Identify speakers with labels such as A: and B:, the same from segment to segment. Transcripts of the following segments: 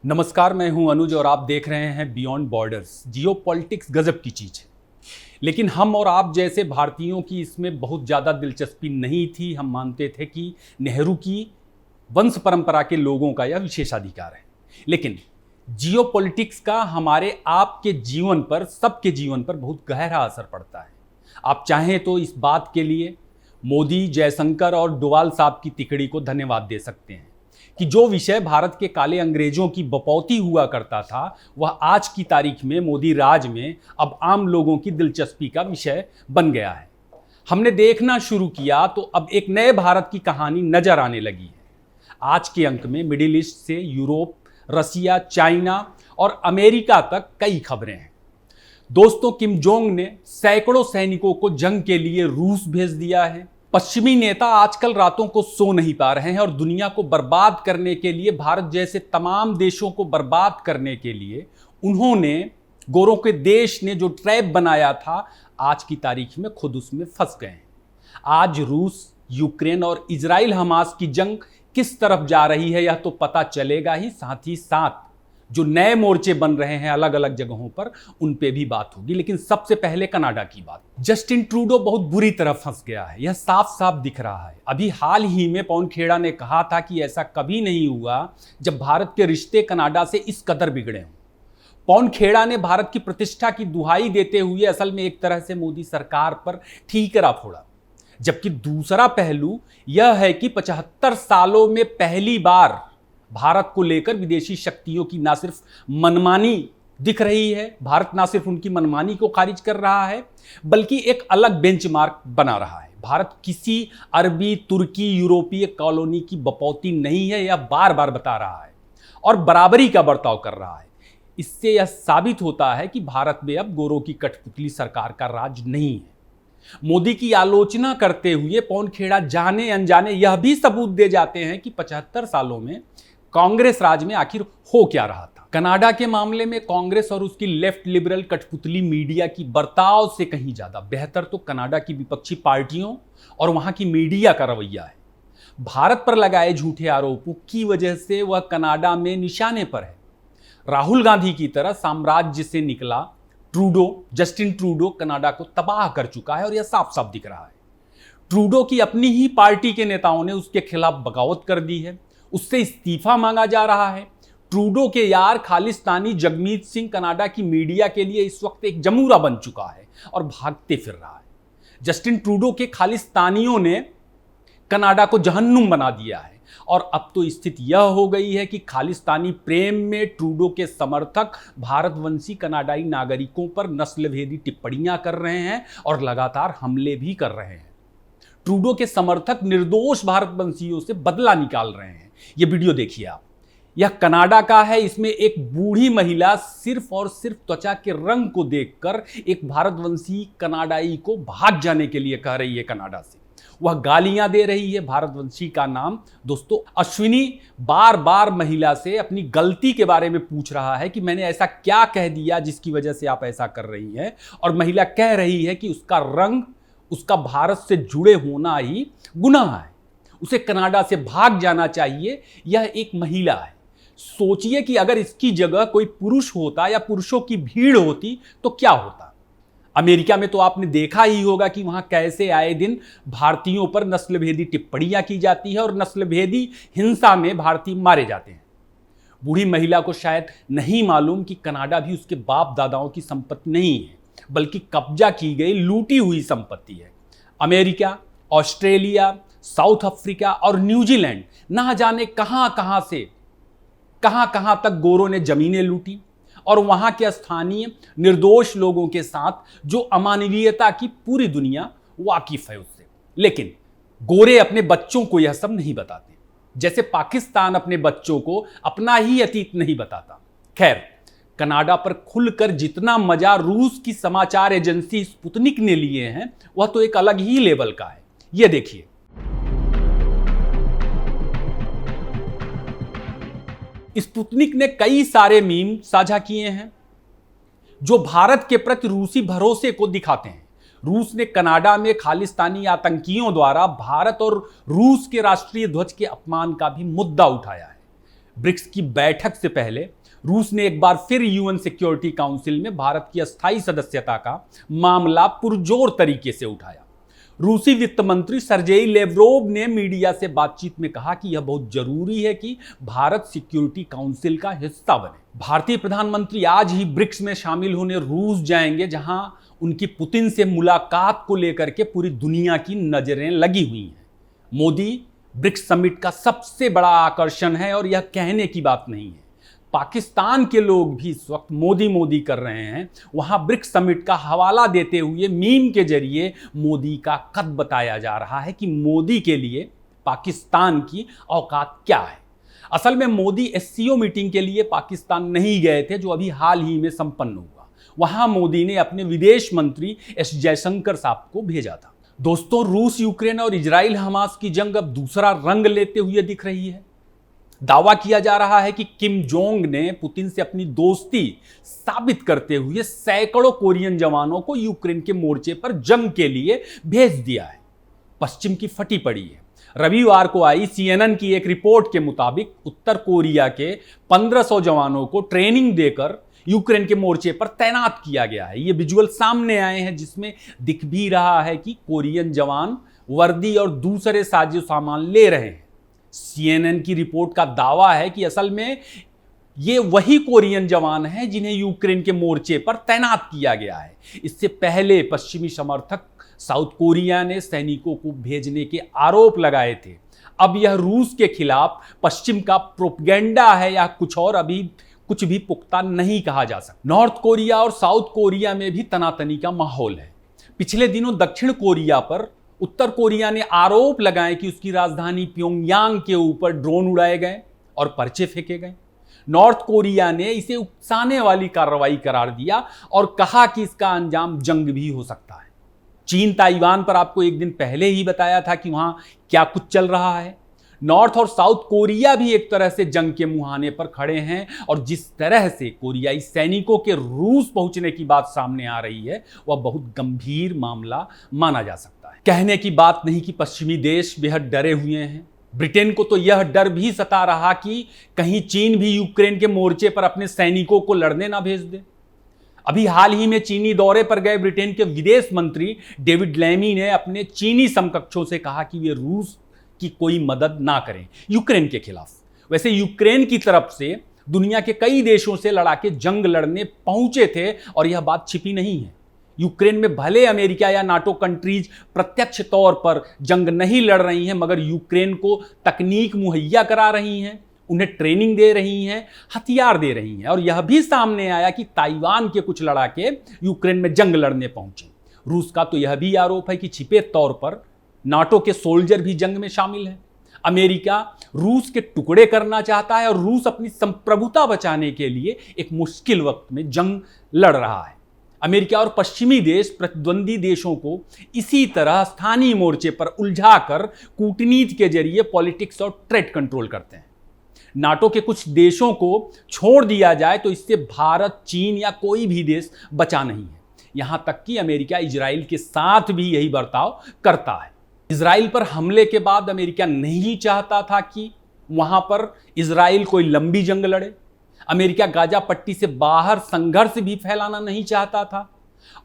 A: नमस्कार, मैं हूं अनुज और आप देख रहे हैं बियॉन्ड बॉर्डर्स। जियो पॉलिटिक्स गजब की चीज़ है, लेकिन हम और आप जैसे भारतीयों की इसमें बहुत ज़्यादा दिलचस्पी नहीं थी। हम मानते थे कि नेहरू की वंश परंपरा के लोगों का यह विशेषाधिकार है। लेकिन जियो पॉलिटिक्स का हमारे आपके जीवन पर, सबके जीवन पर बहुत गहरा असर पड़ता है। आप चाहें तो इस बात के लिए मोदी, जयशंकर और डोवाल साहब की तिकड़ी को धन्यवाद दे सकते हैं कि जो विषय भारत के काले अंग्रेजों की बपौती हुआ करता था, वह आज की तारीख में मोदी राज में अब आम लोगों की दिलचस्पी का विषय बन गया है। हमने देखना शुरू किया तो अब एक नए भारत की कहानी नजर आने लगी है। आज के अंक में मिडिल ईस्ट से यूरोप, रसिया, चाइना और अमेरिका तक कई खबरें हैं। दोस्तों, किम जोंग ने सैकड़ों सैनिकों को जंग के लिए रूस भेज दिया है। पश्चिमी नेता आजकल रातों को सो नहीं पा रहे हैं और दुनिया को बर्बाद करने के लिए, भारत जैसे तमाम देशों को बर्बाद करने के लिए उन्होंने, गोरों के देश ने जो ट्रैप बनाया था, आज की तारीख में खुद उसमें फंस गए हैं। आज रूस, यूक्रेन और इजराइल हमास की जंग किस तरफ जा रही है यह तो पता चलेगा ही, साथ ही साथ जो नए मोर्चे बन रहे हैं अलग अलग जगहों पर, उन पे भी बात होगी। लेकिन सबसे पहले कनाडा की बात। जस्टिन ट्रूडो बहुत बुरी तरह फंस गया है, यह साफ साफ दिख रहा है। अभी हाल ही में पवन खेड़ा ने कहा था कि ऐसा कभी नहीं हुआ जब भारत के रिश्ते कनाडा से इस कदर बिगड़े हों। पवन खेड़ा ने भारत की प्रतिष्ठा की दुहाई देते हुए असल में एक तरह से मोदी सरकार पर ठीकरा फोड़ा। जबकि दूसरा पहलू यह है कि 75 सालों में पहली बार भारत को लेकर विदेशी शक्तियों की ना सिर्फ मनमानी दिख रही है, भारत ना सिर्फ उनकी मनमानी को खारिज कर रहा है, बल्कि एक अलग बेंचमार्क बना रहा है। भारत किसी अरबी, तुर्की, यूरोपीय कॉलोनी की बपौती नहीं है, यह बार बार बता रहा है और बराबरी का बर्ताव कर रहा है। इससे यह साबित होता है कि भारत में अब गोरों की कठपुतली सरकार का राज नहीं है। मोदी की आलोचना करते हुए पवन खेड़ा जाने अनजाने यह भी सबूत दे जाते हैं कि 75 सालों में कांग्रेस राज में आखिर हो क्या रहा था। कनाडा के मामले में कांग्रेस और उसकी लेफ्ट लिबरल कठपुतली मीडिया की बर्ताव से कहीं ज्यादा बेहतर तो कनाडा की विपक्षी पार्टियों और वहां की मीडिया का रवैया है। भारत पर लगाए झूठे आरोपों की वजह से वह कनाडा में निशाने पर है। राहुल गांधी की तरह साम्राज्य से निकला जस्टिन ट्रूडो कनाडा को तबाह कर चुका है और यह साफ साफ दिख रहा है। ट्रूडो की अपनी ही पार्टी के नेताओं ने उसके खिलाफ बगावत कर दी है, उससे इस्तीफा मांगा जा रहा है। ट्रूडो के यार खालिस्तानी जगमीत सिंह कनाडा की मीडिया के लिए इस वक्त एक जमूरा बन चुका है और भागते फिर रहा है। जस्टिन ट्रूडो के खालिस्तानियों ने कनाडा को जहन्नुम बना दिया है और अब तो स्थिति यह हो गई है कि खालिस्तानी प्रेम में ट्रूडो के समर्थक भारतवंशी कनाडाई नागरिकों पर नस्लभेदी टिप्पणियां कर रहे हैं और लगातार हमले भी कर रहे हैं। ट्रूडो के समर्थक निर्दोष भारतवंशियों से बदला निकाल रहे हैं। यह वीडियो देखिए आप, यह कनाडा का है। इसमें एक बूढ़ी महिला सिर्फ और सिर्फ त्वचा के रंग को देखकर एक भारतवंशी कनाडाई को भाग जाने के लिए कह रही है कनाडा से। वह गालियां दे रही है। भारतवंशी का नाम दोस्तों अश्विनी बार बार महिला से अपनी गलती के बारे में पूछ रहा है कि मैंने ऐसा क्या कह दिया जिसकी वजह से आप ऐसा कर रही हैं, और महिला कह रही है कि उसका रंग, उसका भारत से जुड़े होना ही गुनाह है, उसे कनाडा से भाग जाना चाहिए। यह एक महिला है। सोचिए कि अगर इसकी जगह कोई पुरुष होता या पुरुषों की भीड़ होती तो क्या होता। अमेरिका में तो आपने देखा ही होगा कि वहां कैसे आए दिन भारतीयों पर नस्लभेदी टिप्पणियां की जाती है और नस्लभेदी हिंसा में भारतीय मारे जाते हैं। बूढ़ी महिला को शायद नहीं मालूम कि कनाडा भी उसके बाप दादाओं की संपत्ति नहीं है, बल्कि कब्जा की गई, लूटी हुई संपत्ति है। अमेरिका, ऑस्ट्रेलिया, साउथ अफ्रीका और न्यूजीलैंड, ना जाने कहां कहां से कहां तक गोरों ने जमीनें लूटी और वहां के स्थानीय निर्दोष लोगों के साथ जो अमानवीयता की पूरी दुनिया वाकिफ है उससे। लेकिन गोरे अपने बच्चों को यह सब नहीं बताते, जैसे पाकिस्तान अपने बच्चों को अपना ही अतीत नहीं बताता। खैर, कनाडा पर खुलकर जितना मजा रूस की समाचार एजेंसी स्पुतनिक ने लिए हैं, वह तो एक अलग ही लेवल का है। यह देखिए, स्पुतनिक ने कई सारे मीम साझा किए हैं जो भारत के प्रति रूसी भरोसे को दिखाते हैं। रूस ने कनाडा में खालिस्तानी आतंकियों द्वारा भारत और रूस के राष्ट्रीय ध्वज के अपमान का भी मुद्दा उठाया है। ब्रिक्स की बैठक से पहले रूस ने एक बार फिर यूएन सिक्योरिटी काउंसिल में भारत की अस्थायी सदस्यता का मामला पुरजोर तरीके से उठाया। रूसी वित्त मंत्री सर्जेई लेवरोव ने मीडिया से बातचीत में कहा कि यह बहुत जरूरी है कि भारत सिक्योरिटी काउंसिल का हिस्सा बने। भारतीय प्रधानमंत्री आज ही ब्रिक्स में शामिल होने रूस जाएंगे, जहां उनकी पुतिन से मुलाकात को लेकर के पूरी दुनिया की नजरें लगी हुई हैं। मोदी ब्रिक्स समिट का सबसे बड़ा आकर्षण है और यह कहने की बात नहीं है। पाकिस्तान के लोग भी इस वक्त मोदी मोदी कर रहे हैं। वहां ब्रिक्स समिट का हवाला देते हुए मीम के जरिए मोदी का कद बताया जा रहा है कि मोदी के लिए पाकिस्तान की औकात क्या है। असल में मोदी एससीओ मीटिंग के लिए पाकिस्तान नहीं गए थे, जो अभी हाल ही में संपन्न हुआ। वहां मोदी ने अपने विदेश मंत्री एस जयशंकर साहब को भेजा था। दोस्तों, रूस यूक्रेन और इजराइल हमास की जंग अब दूसरा रंग लेते हुए दिख रही है। दावा किया जा रहा है कि किम जोंग ने पुतिन से अपनी दोस्ती साबित करते हुए सैकड़ों कोरियन जवानों को यूक्रेन के मोर्चे पर जंग के लिए भेज दिया है। पश्चिम की फटी पड़ी है। रविवार को आई CNN की एक रिपोर्ट के मुताबिक उत्तर कोरिया के 1500 जवानों को ट्रेनिंग देकर यूक्रेन के मोर्चे पर तैनात किया गया है। ये विजुअल सामने आए हैं, जिसमें दिख भी रहा है कि कोरियन जवान वर्दी और दूसरे साजो सामान ले रहे हैं। CNN की रिपोर्ट का दावा है कि असल में ये वही कोरियन जवान हैं जिन्हें यूक्रेन के मोर्चे पर तैनात किया गया है। इससे पहले पश्चिमी समर्थक साउथ कोरिया ने सैनिकों को भेजने के आरोप लगाए थे। अब यह रूस के खिलाफ पश्चिम का प्रोपेगेंडा है या कुछ और, अभी कुछ भी पुख्ता नहीं कहा जा सकता। नॉर्थ कोरिया और साउथ कोरिया में भी तनातनी का माहौल है। पिछले दिनों दक्षिण कोरिया पर उत्तर कोरिया ने आरोप लगाए कि उसकी राजधानी प्योंगयांग के ऊपर ड्रोन उड़ाए गए और पर्चे फेंके गए। नॉर्थ कोरिया ने इसे उकसाने वाली कार्रवाई करार दिया और कहा कि इसका अंजाम जंग भी हो सकता है। चीन ताइवान पर आपको एक दिन पहले ही बताया था कि वहां क्या कुछ चल रहा है। नॉर्थ और साउथ कोरिया भी एक तरह से जंग के मुहाने पर खड़े हैं और जिस तरह से कोरियाई सैनिकों के रूस पहुंचने की बात सामने आ रही है, वह बहुत गंभीर मामला माना जा सकता है। कहने की बात नहीं कि पश्चिमी देश बेहद डरे हुए हैं। ब्रिटेन को तो यह डर भी सता रहा कि कहीं चीन भी यूक्रेन के मोर्चे पर अपने सैनिकों को लड़ने ना भेज दे। अभी हाल ही में चीनी दौरे पर गए ब्रिटेन के विदेश मंत्री डेविड लैमी ने अपने चीनी समकक्षों से कहा कि वे रूस की कोई मदद ना करें यूक्रेन के खिलाफ। वैसे यूक्रेन की तरफ से दुनिया के कई देशों से लड़ा के जंग लड़ने पहुंचे थे और यह बात छिपी नहीं है। यूक्रेन में भले अमेरिका या नाटो कंट्रीज प्रत्यक्ष तौर पर जंग नहीं लड़ रही हैं, मगर यूक्रेन को तकनीक मुहैया करा रही हैं, उन्हें ट्रेनिंग दे रही हैं, हथियार दे रही हैं। और यह भी सामने आया कि ताइवान के कुछ लड़ाके यूक्रेन में जंग लड़ने पहुंचे। रूस का तो यह भी आरोप है कि छिपे तौर पर नाटो के सोल्जर भी जंग में शामिल हैं। अमेरिका रूस के टुकड़े करना चाहता है और रूस अपनी संप्रभुता बचाने के लिए एक मुश्किल वक्त में जंग लड़ रहा है। अमेरिका और पश्चिमी देश प्रतिद्वंदी देशों को इसी तरह स्थानीय मोर्चे पर उलझाकर कूटनीति के जरिए पॉलिटिक्स और ट्रेड कंट्रोल करते हैं। नाटो के कुछ देशों को छोड़ दिया जाए तो इससे भारत, चीन या कोई भी देश बचा नहीं है। यहां तक कि अमेरिका इजराइल के साथ भी यही बर्ताव करता है। इजराइल पर हमले के बाद अमेरिका नहीं चाहता था कि वहां पर इजराइल कोई लंबी जंग लड़े। अमेरिका गाजा पट्टी से बाहर संघर्ष भी फैलाना नहीं चाहता था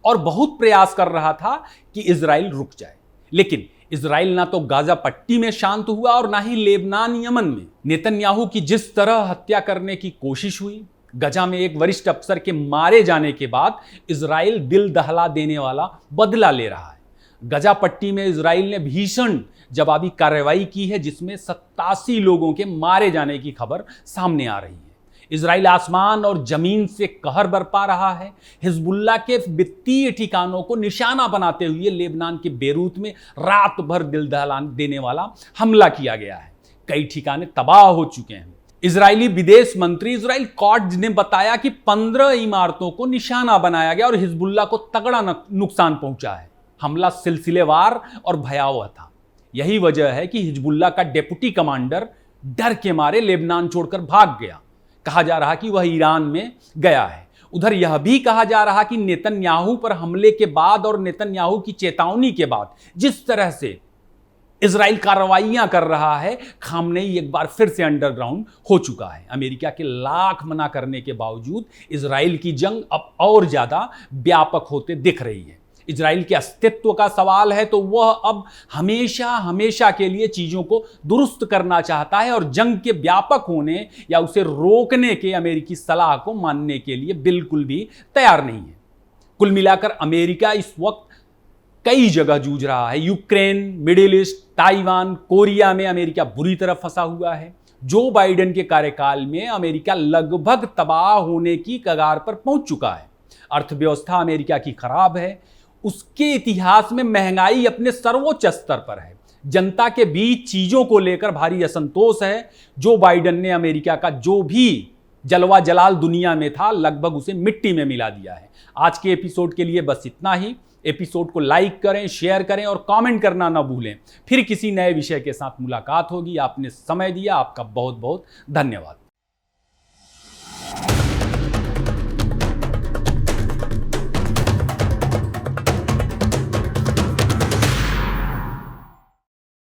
A: और बहुत प्रयास कर रहा था कि इजराइल रुक जाए। लेकिन इजराइल ना तो गाजा पट्टी में शांत हुआ और ना ही लेबनान, यमन में। नेतन्याहू की जिस तरह हत्या करने की कोशिश हुई, गजा में एक वरिष्ठ अफसर के मारे जाने के बाद इजराइल दिल दहला देने वाला बदला ले रहा है। गजा पट्टी में इजराइल ने भीषण जवाबी कार्रवाई की है, जिसमें 87 लोगों के मारे जाने की खबर सामने आ रही है। इजराइल आसमान और जमीन से कहर बरपा रहा है। हिजबुल्लाह के वित्तीय ठिकानों को निशाना बनाते हुए लेबनान के बेरूत में रात भर दिल दहला देने वाला हमला किया गया है। कई ठिकाने तबाह हो चुके हैं। इजरायली विदेश मंत्री इजराइल कॉट्ज ने बताया कि 15 इमारतों को निशाना बनाया गया और हिजबुल्लाह को तगड़ा नुकसान पहुंचा है। हमला सिलसिलेवार और भयावह था। यही वजह है कि हिजबुल्लाह का डेप्यूटी कमांडर डर के मारे लेबनान छोड़कर भाग गया। कहा जा रहा कि वह ईरान में गया है। उधर यह भी कहा जा रहा कि नेतन्याहू पर हमले के बाद और नेतन्याहू की चेतावनी के बाद जिस तरह से इजराइल कार्रवाइयां कर रहा है, खामनेई एक बार फिर से अंडरग्राउंड हो चुका है। अमेरिका के लाख मना करने के बावजूद इजराइल की जंग अब और ज्यादा व्यापक होते दिख रही है। इजराइल के अस्तित्व का सवाल है तो वह अब हमेशा हमेशा के लिए चीजों को दुरुस्त करना चाहता है और जंग के व्यापक होने या उसे रोकने के अमेरिकी सलाह को मानने के लिए बिल्कुल भी तैयार नहीं है। कुल मिलाकर अमेरिका इस वक्त कई जगह जूझ रहा है। Ukraine, middle east, Taiwan, Korea में अमेरिका बुरी तरह फंसा हुआ है। जो बाइडेन के कार्यकाल में अमेरिका लगभग तबाह होने की कगार पर पहुंच चुका है। अर्थव्यवस्था अमेरिका की खराब है। उसके इतिहास में महंगाई अपने सर्वोच्च स्तर पर है। जनता के बीच चीजों को लेकर भारी असंतोष है। जो बाइडेन ने अमेरिका का जो भी जलवा जलाल दुनिया में था लगभग उसे मिट्टी में मिला दिया है। आज के एपिसोड के लिए बस इतना ही। एपिसोड को लाइक करें, शेयर करें और कमेंट करना ना भूलें। फिर किसी नए विषय के साथ मुलाकात होगी। आपने समय दिया, आपका बहुत बहुत धन्यवाद।